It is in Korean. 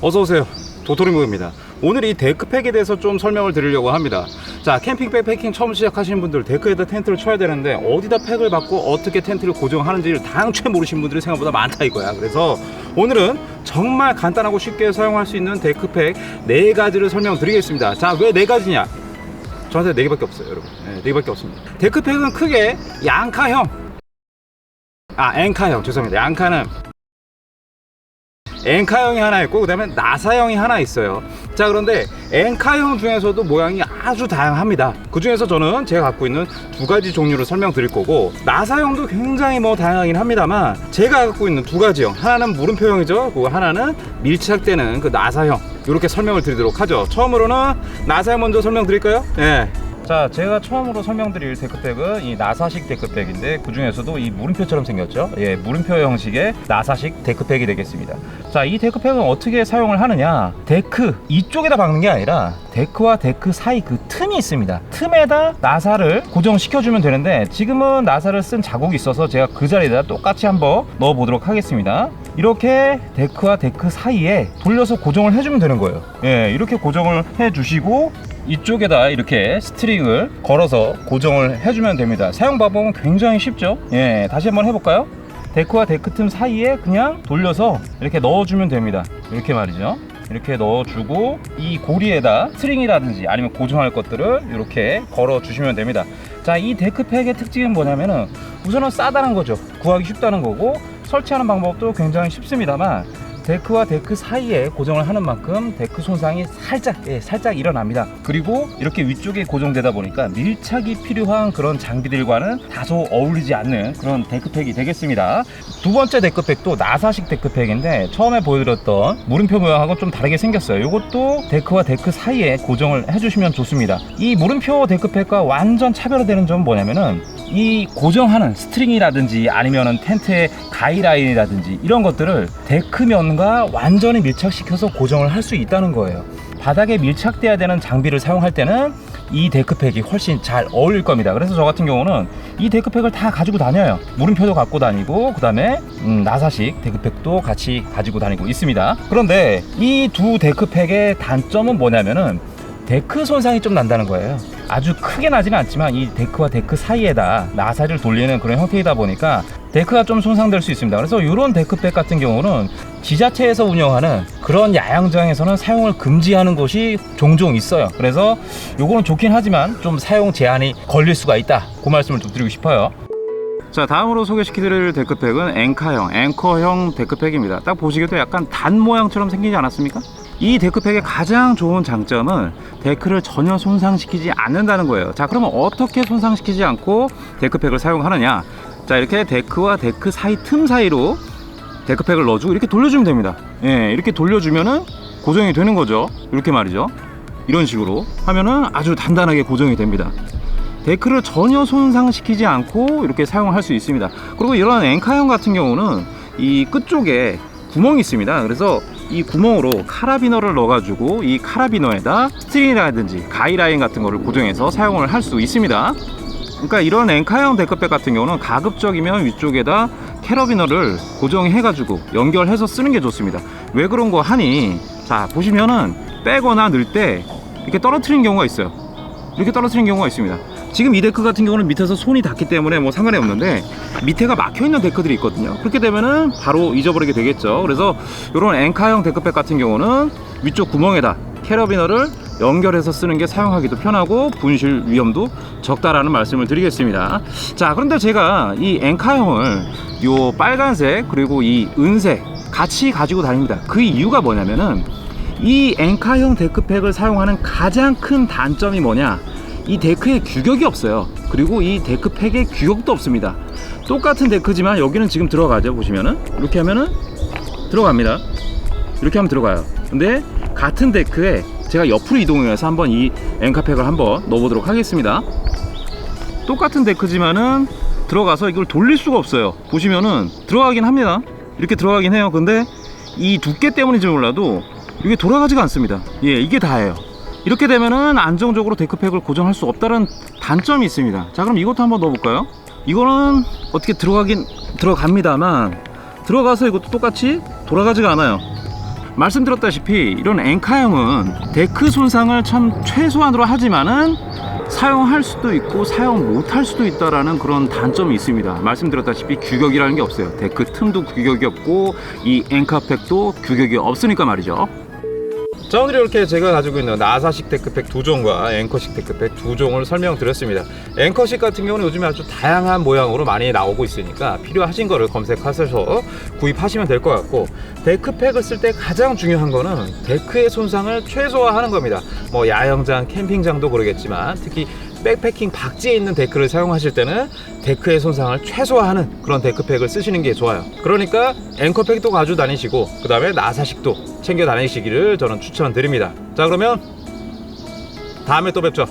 어서오세요, 도토리묵입니다. 오늘 이 데크팩에 대해서 좀 설명을 드리려고 합니다. 자, 캠핑 백패킹 처음 시작하시는 분들, 데크에다 텐트를 쳐야 되는데 어디다 팩을 받고 어떻게 텐트를 고정하는지를 당최 모르시는 분들이 생각보다 많다 이거야. 그래서 오늘은 정말 간단하고 쉽게 사용할 수 있는 데크팩 4가지를 설명드리겠습니다. 자, 왜 4가지냐? 저한테 4개밖에 없어요, 여러분. 네, 4개밖에 없습니다. 데크팩은 크게 앵카형, 죄송합니다. 앵카형이 하나 있고, 그 다음에 나사형이 하나 있어요. 자, 그런데 앵카형 중에서도 모양이 아주 다양합니다. 그 중에서 저는 제가 갖고 있는 2가지 종류를 설명드릴 거고, 나사형도 굉장히 다양하긴 합니다만, 제가 갖고 있는 2가지형, 하나는 물음표형이죠. 그리고 하나는 밀착되는 그 나사형, 이렇게 설명을 드리도록 하죠. 처음으로는 나사형 먼저 설명드릴까요? 네. 자, 제가 처음으로 설명드릴 데크팩은 이 나사식 데크팩인데, 그 중에서도 이 물음표처럼 생겼죠. 예, 물음표 형식의 나사식 데크팩이 되겠습니다. 자, 이 데크팩은 어떻게 사용을 하느냐, 데크 이쪽에다 박는 게 아니라 데크와 데크 사이 그 틈이 있습니다. 틈에다 나사를 고정시켜주면 되는데, 지금은 나사를 쓴 자국이 있어서 제가 그 자리에다 똑같이 한번 넣어 보도록 하겠습니다. 이렇게 데크와 데크 사이에 돌려서 고정을 해주면 되는 거예요. 예, 이렇게 고정을 해주시고, 이쪽에다 이렇게 스트링을 걸어서 고정을 해주면 됩니다. 사용 방법은 굉장히 쉽죠. 예, 다시 한번 해볼까요? 데크와 데크 틈 사이에 그냥 돌려서 이렇게 넣어주면 됩니다. 이렇게 말이죠. 이렇게 넣어주고, 이 고리에다 스트링이라든지 아니면 고정할 것들을 이렇게 걸어 주시면 됩니다. 자, 이 데크팩의 특징은 뭐냐면은, 우선은 싸다는 거죠. 구하기 쉽다는 거고, 설치하는 방법도 굉장히 쉽습니다만, 데크와 데크 사이에 고정을 하는 만큼 데크 손상이 살짝 일어납니다. 그리고 이렇게 위쪽에 고정되다 보니까 밀착이 필요한 그런 장비들과는 다소 어울리지 않는 그런 데크팩이 되겠습니다. 2번째 데크팩도 나사식 데크팩인데, 처음에 보여드렸던 물음표 모양하고 좀 다르게 생겼어요. 이것도 데크와 데크 사이에 고정을 해주시면 좋습니다. 이 물음표 데크팩과 완전 차별화되는 점은 뭐냐면은, 이 고정하는 스트링이라든지 아니면은 텐트의 가이라인이라든지 이런 것들을 데크면과 완전히 밀착시켜서 고정을 할 수 있다는 거예요. 바닥에 밀착돼야 되는 장비를 사용할 때는 이 데크팩이 훨씬 잘 어울릴 겁니다. 그래서 저 같은 경우는 이 데크팩을 다 가지고 다녀요. 물음표도 갖고 다니고, 그 다음에 나사식 데크팩도 같이 가지고 다니고 있습니다. 그런데 이 2 데크팩의 단점은 뭐냐면은, 데크 손상이 좀 난다는 거예요. 아주 크게 나지는 않지만 이 데크와 데크 사이에다 나사를 돌리는 그런 형태이다 보니까 데크가 좀 손상될 수 있습니다. 그래서 이런 데크팩 같은 경우는 지자체에서 운영하는 그런 야영장에서는 사용을 금지하는 곳이 종종 있어요. 그래서 요거는 좋긴 하지만 좀 사용 제한이 걸릴 수가 있다, 그 말씀을 좀 드리고 싶어요. 자, 다음으로 소개시켜드릴 데크팩은 앵커형 데크팩입니다. 딱 보시기에도 약간 단 모양처럼 생기지 않았습니까? 이 데크팩의 가장 좋은 장점은 데크를 전혀 손상시키지 않는다는 거예요. 자, 그러면 어떻게 손상시키지 않고 데크팩을 사용하느냐? 자, 이렇게 데크와 데크 사이 틈 사이로 데크팩을 넣어주고 이렇게 돌려주면 됩니다. 예, 이렇게 돌려주면은 고정이 되는 거죠. 이렇게 말이죠. 이런 식으로 하면은 아주 단단하게 고정이 됩니다. 데크를 전혀 손상시키지 않고 이렇게 사용할 수 있습니다. 그리고 이런 앵카형 같은 경우는 이 끝쪽에 구멍이 있습니다. 그래서 이 구멍으로 카라비너를 넣어가지고 이 카라비너에다 스트링이라든지 가이라인 같은 거를 고정해서 사용을 할 수 있습니다. 그러니까 이런 앵카형 데크백 같은 경우는 가급적이면 위쪽에다 캐러비너를 고정해가지고 연결해서 쓰는 게 좋습니다. 왜 그런 거 하니, 자, 보시면은 빼거나 넣을 때 이렇게 떨어뜨리는 경우가 있어요. 이렇게 떨어뜨리는 경우가 있습니다. 지금 이 데크 같은 경우는 밑에서 손이 닿기 때문에 뭐 상관이 없는데, 밑에가 막혀있는 데크들이 있거든요. 그렇게 되면은 바로 잊어버리게 되겠죠. 그래서 이런 앵카형 데크백 같은 경우는 위쪽 구멍에다 캐러비너를 연결해서 쓰는 게 사용하기도 편하고 분실 위험도 적다라는 말씀을 드리겠습니다. 자, 그런데 제가 이 앵카형을 요 빨간색 그리고 이 은색 같이 가지고 다닙니다. 그 이유가 뭐냐면은, 이 앵카형 데크팩을 사용하는 가장 큰 단점이 뭐냐, 이 데크에 규격이 없어요. 그리고 이 데크팩에 규격도 없습니다. 똑같은 데크지만 여기는 지금 들어가죠. 보시면은 이렇게 하면은 들어갑니다. 이렇게 하면 들어가요. 근데 같은 데크에 제가 옆으로 이동해서 한번 이 앵카팩을 한번 넣어보도록 하겠습니다. 똑같은 데크지만은 들어가서 이걸 돌릴 수가 없어요. 보시면은 들어가긴 합니다. 이렇게 들어가긴 해요. 근데 이 두께 때문인지 몰라도 이게 돌아가지가 않습니다. 예, 이게 다예요. 이렇게 되면은 안정적으로 데크팩을 고정할 수 없다는 단점이 있습니다. 자, 그럼 이것도 한번 넣어볼까요? 이거는 어떻게 들어가긴 들어갑니다만, 들어가서 이것도 똑같이 돌아가지가 않아요. 말씀드렸다시피 이런 엔카형은 데크 손상을 참 최소한으로 하지만은 사용할 수도 있고 사용 못할 수도 있다라는 그런 단점이 있습니다. 말씀드렸다시피 규격이라는 게 없어요. 데크 틈도 규격이 없고 이 엔카팩도 규격이 없으니까 말이죠. 자, 오늘 이렇게 제가 가지고 있는 나사식 데크팩 2종과 앵커식 데크팩 2종을 설명드렸습니다. 앵커식 같은 경우는 요즘에 아주 다양한 모양으로 많이 나오고 있으니까 필요하신 거를 검색하셔서 구입하시면 될 것 같고, 데크팩을 쓸 때 가장 중요한 거는 데크의 손상을 최소화하는 겁니다. 뭐 야영장, 캠핑장도 그러겠지만 특히 백패킹 박지에 있는 데크를 사용하실 때는 데크의 손상을 최소화하는 그런 데크팩을 쓰시는 게 좋아요. 그러니까 앵커팩도 가지고 다니시고 그 다음에 나사식도 챙겨 다니시기를 저는 추천드립니다. 자, 그러면 다음에 또 뵙죠.